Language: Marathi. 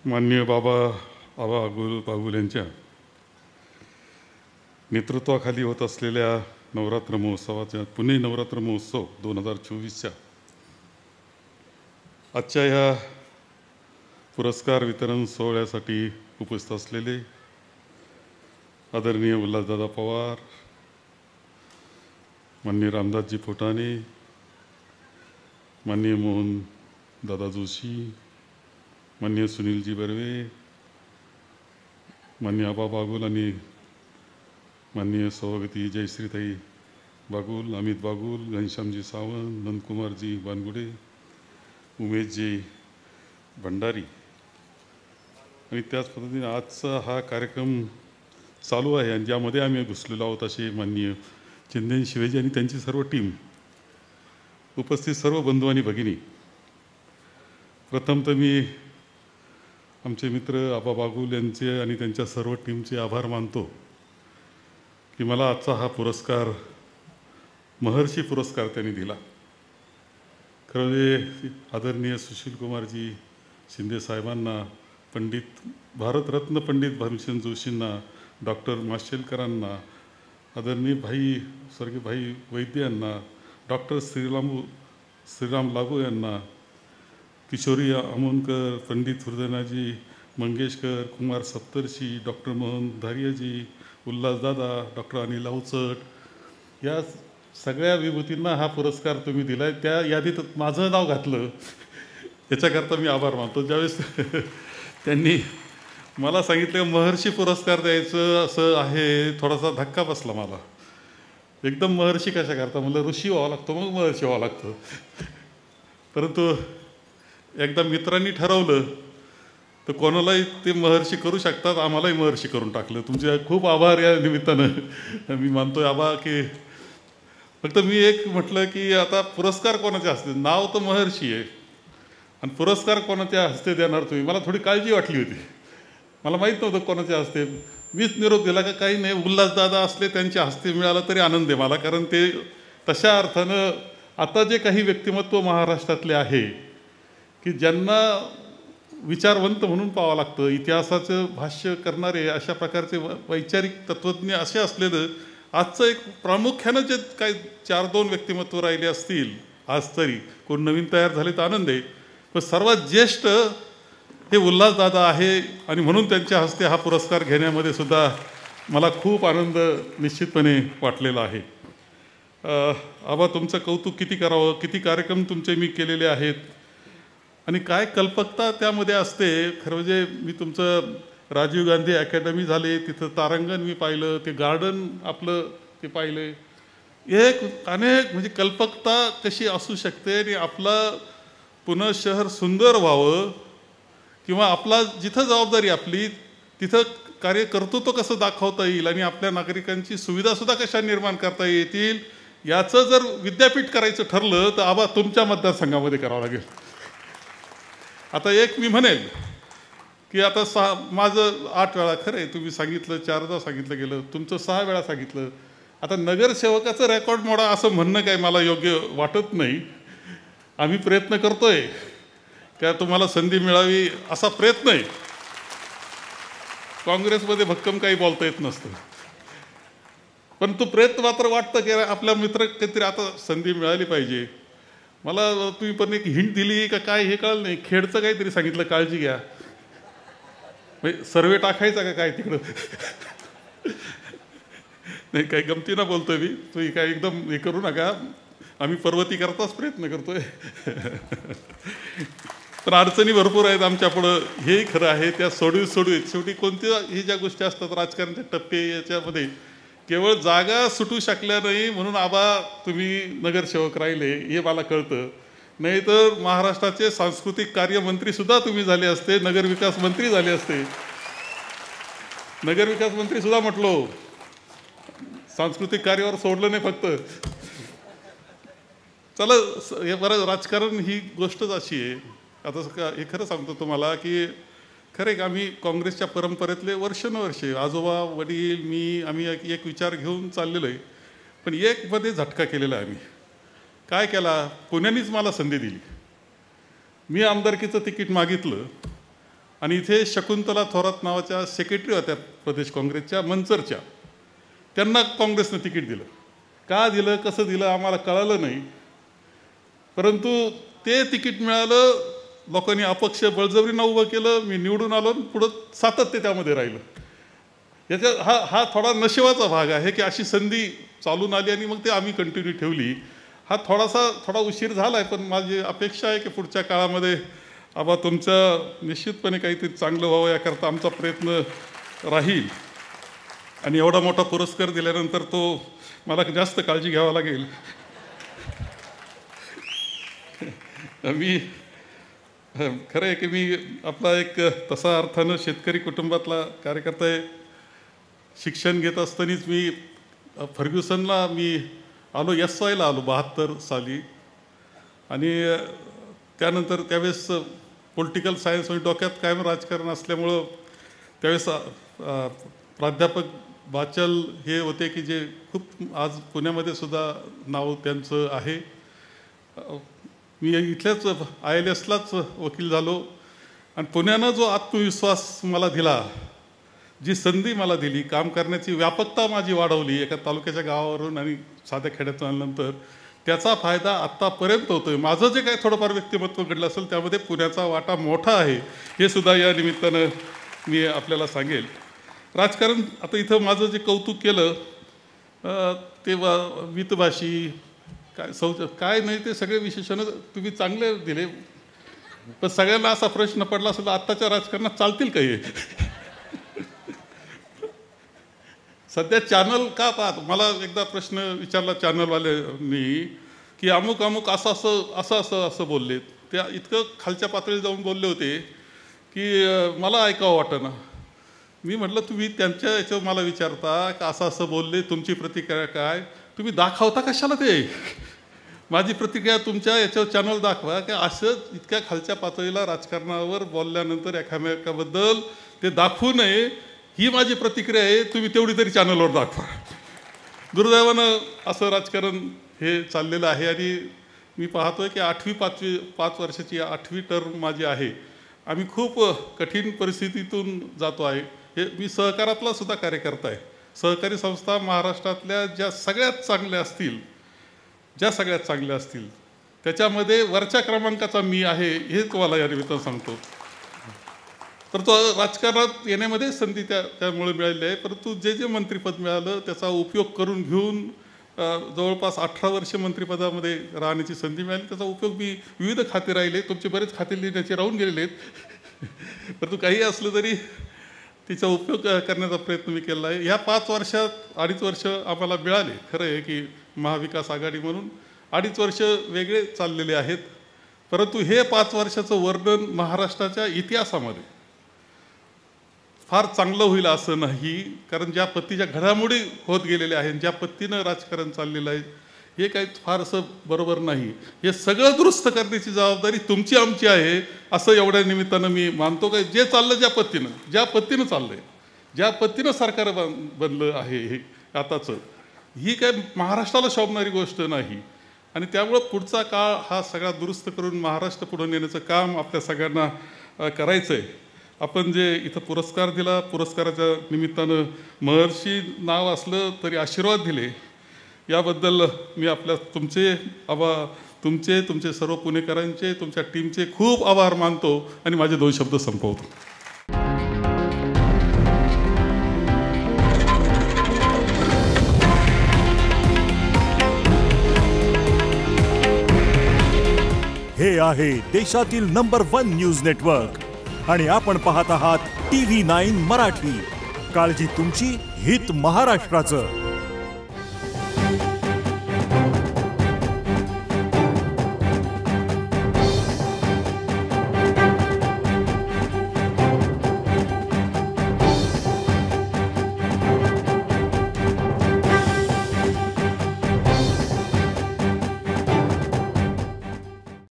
माननीय आबा बागुल यांच्या नेतृत्वाखाली होत असलेल्या नवरात्र महोत्सवाच्या पुणे नवरात्र महोत्सव 2024च्या आजच्या ह्या पुरस्कार वितरण सोहळ्यासाठी उपस्थित असलेले आदरणीय उल्हासदादा पवार, माननीय रामदासजी फोटाणे, माननीय मोहन दादा जोशी, माननीय सुनीलजी बर्वे, माननीय आबा बागुल आणि माननीय सभापती जयश्रीताई बागुल, अमित बागुल, घनश्यामजी सावंत, नंदकुमारजी बानगुडे, उमेशजी भंडारी आणि त्याच पद्धतीने आजचा हा कार्यक्रम चालू आहे आणि ज्यामध्ये आम्ही घुसलेलो आहोत असे माननीय चंदन शिवेजी आणि त्यांची सर्व टीम, उपस्थित सर्व बंधू आणि भगिनी, प्रथम तर मी आमचे मित्र आबा बागुल यांचे आणि त्यांच्या सर्व टीमचे आभार मानतो की मला आजचा हा पुरस्कार महर्षी पुरस्कार त्यांनी दिला. खरं म्हणजे आदरणीय सुशील कुमारजी शिंदे साहेबांना, भारतरत्न पंडित भीमसेन जोशींना, डॉक्टर माशेलकरांना, आदरणीय स्वर्गीय भाई वैद्य यांना, डॉक्टर श्रीराम लागू यांना, किशोरी अमोनकर, पंडित हृदयनाथजी मंगेशकर, कुमार सप्तर्षी, डॉक्टर मोहन धारियाजी, उल्हासदादा, डॉक्टर अनिल अवचट, या सगळ्या विभूतींना हा पुरस्कार तुम्ही दिला आहे. त्या यादीत माझं नाव घातलं याच्याकरता मी आभार मानतो. ज्यावेळेस त्यांनी मला सांगितलं महर्षी पुरस्कार द्यायचं असं आहे, थोडासा धक्का बसला मला. एकदम महर्षी कशा करता म्हणलं, ऋषी व्हावं लागतो मग महर्षी व्हावं लागतं. परंतु एकदा मित्रांनी ठरवलं तर कोणालाही ते महर्षी करू शकतात, आम्हालाही महर्षी करून टाकलं. तुमचे खूप आभार या निमित्तानं मी मानतोय आबा. की फक्त मी एक म्हटलं की आता पुरस्कार कोणाचे हस्ते, नाव तर महर्षी आहे आणि पुरस्कार कोणाच्या हस्ते देणार तुम्ही. मला थोडी काळजी वाटली होती, मला माहीत नव्हतं कोणाच्या हस्ते. मीच निरोप दिला का काही नाही, उल्हासदादा असले त्यांच्या हस्ते मिळाला तरी आनंद आहे मला. कारण ते तशा अर्थानं आता जे काही व्यक्तिमत्व महाराष्ट्रातले आहे की ज्यांना विचारवंत म्हणून पाहावं लागतं, इतिहासाचं भाष्य करणारे अशा प्रकारचे वैचारिक तत्त्वज्ञ असे असलेलं आजचं एक प्रामुख्यानं जे काही 4-2 व्यक्तिमत्व राहिले असतील आज तरी, कोण नवीन तयार झाले तर आनंद आहे, पण सर्वात ज्येष्ठ हे उल्हासदादा आहे आणि म्हणून त्यांच्या हस्ते हा पुरस्कार घेण्यामध्ये सुद्धा मला खूप आनंद निश्चितपणे वाटलेला आहे. आबा तुमचं कौतुक किती करावं, किती कार्यक्रम तुमचे मी केलेले आहेत आणि काय कल्पकता त्यामध्ये असते. खरं म्हणजे मी तुमचं राजीव गांधी अकॅडमी झाले, तिथं तारांगण मी पाहिलं, ते गार्डन आपलं ते पाहिलं, एक अनेक म्हणजे कल्पकता कशी असू शकते आणि आपला पुणे शहर सुंदर व्हावं किंवा आपला जिथं जबाबदारी आपली तिथं कार्य कर्तृत्व कसं दाखवता येईल आणि आपल्या नागरिकांची सुविधासुद्धा कशा निर्माण करता येतील याचं जर विद्यापीठ करायचं ठरलं तर आबा तुमच्या मतदारसंघामध्ये करावं लागेल. आता एक मी म्हणेल की आता माझं 8 वेळा, खरं आहे तुम्ही सांगितलं 4दा सांगितलं गेलं, तुमचं 6 वेळा सांगितलं. आता नगरसेवकाचं रेकॉर्ड मोडा असं म्हणणं काय मला योग्य वाटत नाही. आम्ही प्रयत्न करतोय का तुम्हाला संधी मिळावी असा प्रयत्न आहे. काँग्रेसमध्ये भक्कम काही बोलता येत नसतं, पण तो प्रयत्न मात्र वाटतं की आपल्या मित्र काहीतरी आता संधी मिळाली पाहिजे. मला तुम्ही पण एक हिंट दिली का काय हे कळलं नाही. खेडचं काहीतरी सांगितलं, काळजी घ्या, म्हणजे सर्वे टाकायचा का काय तिकडं नाही, काही गमतीनं बोलतोय मी, तुम्ही काय एकदम हे करू नका. आम्ही पर्वती करताच प्रयत्न करतोय तर अडचणी भरपूर आहेत आमच्या पुढं, हेही खरं आहे. त्या सोडवीत शेवटी कोणत्या ही ज्या गोष्टी असतात राजकारणाचे टप्पे, याच्यामध्ये केवळ जागा सुटू शकल्या नाही म्हणून आबा तुम्ही नगरसेवक राहिले हे मला कळतं. नाही तर महाराष्ट्राचे सांस्कृतिक कार्यमंत्री सुद्धा तुम्ही झाले असते, नगरविकास मंत्री झाले असते. नगरविकास मंत्री सुद्धा म्हटलो, सांस्कृतिक कार्यावर सोडलं नाही फक्त. चला हे बरं, राजकारण ही गोष्टच अशी आहे. आता हे खरं सांगतो तुम्हाला की खरं आहे, आम्ही काँग्रेसच्या परंपरेतले वर्षानुवर्षे आजोबा, वडील, आम्ही एक विचार घेऊन चाललेलो आहे. पण एक मध्ये झटका केलेला आहे. आम्ही काय केला, पुण्यानेच मला संधी दिली. मी आमदारकीचं तिकीट मागितलं आणि इथे शकुंतला थोरात नावाच्या सेक्रेटरी होत्या प्रदेश काँग्रेसच्या मंचरच्या, त्यांना काँग्रेसनं तिकीट दिलं. का दिलं कसं दिलं आम्हाला कळालं नाही, परंतु ते तिकीट मिळालं. लोकांनी अपक्ष बळजबरीनं उभं केलं, मी निवडून आलो, पुढं सातत्य त्यामध्ये राहिलं. याच्या हा थोडा नशिबाचा भाग आहे की अशी संधी चालून आली आणि मग ते आम्ही कंटिन्यू ठेवली. हा थोडा उशीर झाला आहे, पण माझी अपेक्षा आहे की पुढच्या काळामध्ये आबा तुमचं निश्चितपणे काहीतरी चांगलं व्हावं याकरता आमचा प्रयत्न राहील. आणि एवढा मोठा पुरस्कार दिल्यानंतर तो मला जास्त काळजी घ्यावी लागेल. मी खरं आहे की मी आपला एक तसा अर्थानं शेतकरी कुटुंबातला कार्यकर्ता आहे. शिक्षण घेत असतानाच मी फर्ग्युसनला आलो, SYला आलो 72 साली. आणि त्यानंतर त्यावेळेस पॉलिटिकल सायन्स म्हणजे डोक्यात कायम राजकारण असल्यामुळं त्यावेळेस प्राध्यापक बाचल हे होते की जे खूप आज पुण्यामध्ये सुद्धा नाव त्यांचं आहे. मी इथल्याच ILSलाच वकील झालो. आणि पुण्यानं जो आत्मविश्वास मला दिला, जी संधी मला दिली, काम करण्याची व्यापकता माझी वाढवली एका तालुक्याच्या गावावरून आणि साध्या खेड्यातून आल्यानंतर, त्याचा फायदा आत्तापर्यंत होतोय. माझं जे काही थोडंफार व्यक्तिमत्व घडलं असेल त्यामध्ये पुण्याचा वाटा मोठा आहे, हे सुद्धा या निमित्तानं मी आपल्याला सांगेल. राजकारण आता इथं माझं जे कौतुक केलं ते मितभाषी काय नाही ते सगळे विशेषणं तुम्ही चांगले दिले. पण सगळ्यांना असा प्रश्न पडला असेल आत्ताच्या राजकारणात चालतील का हे? सध्या चॅनल का पाहत, मला एकदा प्रश्न विचारला चॅनलवाल्यांनी की अमुक अमुक असं बोलले. त्या इतकं खालच्या पातळीला जाऊन बोलले होते की मला ऐकावं वाटेना. मी म्हटलं तुम्ही त्यांच्या याच्यावर मला विचारता का असं बोलले, तुमची प्रतिक्रिया काय, तुम्ही दाखवता कशाला ते? माझी प्रतिक्रिया तुमच्या याच्यावर चॅनल दाखवा की असं इतक्या खालच्या पातळीला राजकारणावर बोलल्यानंतर एकामेकाबद्दल ते दाखवू नये, ही माझी प्रतिक्रिया आहे. तुम्ही तेवढी तरी चॅनलवर दाखवा. दुर्दैवानं असं राजकारण हे चाललेलं आहे. आणि मी पाहतोय की 5 वर्षाची 8वी टर्म माझी आहे. आम्ही खूप कठीण परिस्थितीतून जातो आहे. हे मी सहकारातला सुद्धा कार्यकर्ता आहे. सहकारी संस्था महाराष्ट्रातल्या ज्या सगळ्यात चांगल्या असतील त्याच्यामध्ये वरच्या क्रमांकाचा मी आहे, हे तुम्हाला या निमित्तानं सांगतो. तर तो राजकारणात येण्यामध्ये संधी त्यामुळे मिळालेली आहे. परंतु जे मंत्रिपद मिळालं त्याचा उपयोग करून घेऊन जवळपास 18 वर्ष मंत्रिपदामध्ये राहण्याची संधी मिळाली. त्याचा उपयोग मी विविध खाते राहिले, तुमचे बरेच खाते लिहिण्याचे राहून गेलेले आहेत. परंतु काही असलं तरी तिचा उपयोग करण्याचा प्रयत्न मी केला आहे. ह्या 5 वर्षात 2.5 वर्ष आम्हाला मिळाले. खरं आहे की महाविकास आघाडी म्हणून 2.5 वर्ष वेगळे चाललेले आहेत. परंतु हे 5 वर्षाचं वर्णन महाराष्ट्राच्या इतिहासामध्ये फार चांगलं होईल असं नाही. कारण ज्या पद्धतीच्या घडामोडी होत गेलेल्या आहेत, ज्या पद्धतीनं राजकारण चाललेलं आहे, हे काही फार असं बरोबर नाही. हे सगळं दुरुस्त करण्याची जबाबदारी तुमची आमची आहे असं एवढ्या निमित्तानं मी मानतो. का जे चाललं ज्या पद्धतीनं चाललं आहे, ज्या पद्धतीनं सरकार बनलं आहे हे आताचं, ही काय महाराष्ट्राला शोभणारी गोष्ट नाही. आणि त्यामुळं पुढचा काळ हा सगळा दुरुस्त करून महाराष्ट्र पुढे नेण्याचं काम आपल्या सगळ्यांना करायचं आहे. आपण जे इथं पुरस्कार दिला, पुरस्काराच्या निमित्तानं महर्षी नाव असलं तरी आशीर्वाद दिले, याबद्दल मी तुमचे सर्व पुणेकरांचे, तुमच्या टीमचे खूप आभार मानतो आणि माझे 2 शब्द संपवतो. हे आहे देशातील नंबर 1 न्यूज नेटवर्क आणि आपण पाहत आहात TV9 मराठी. काळजी तुमची, हित महाराष्ट्राचं.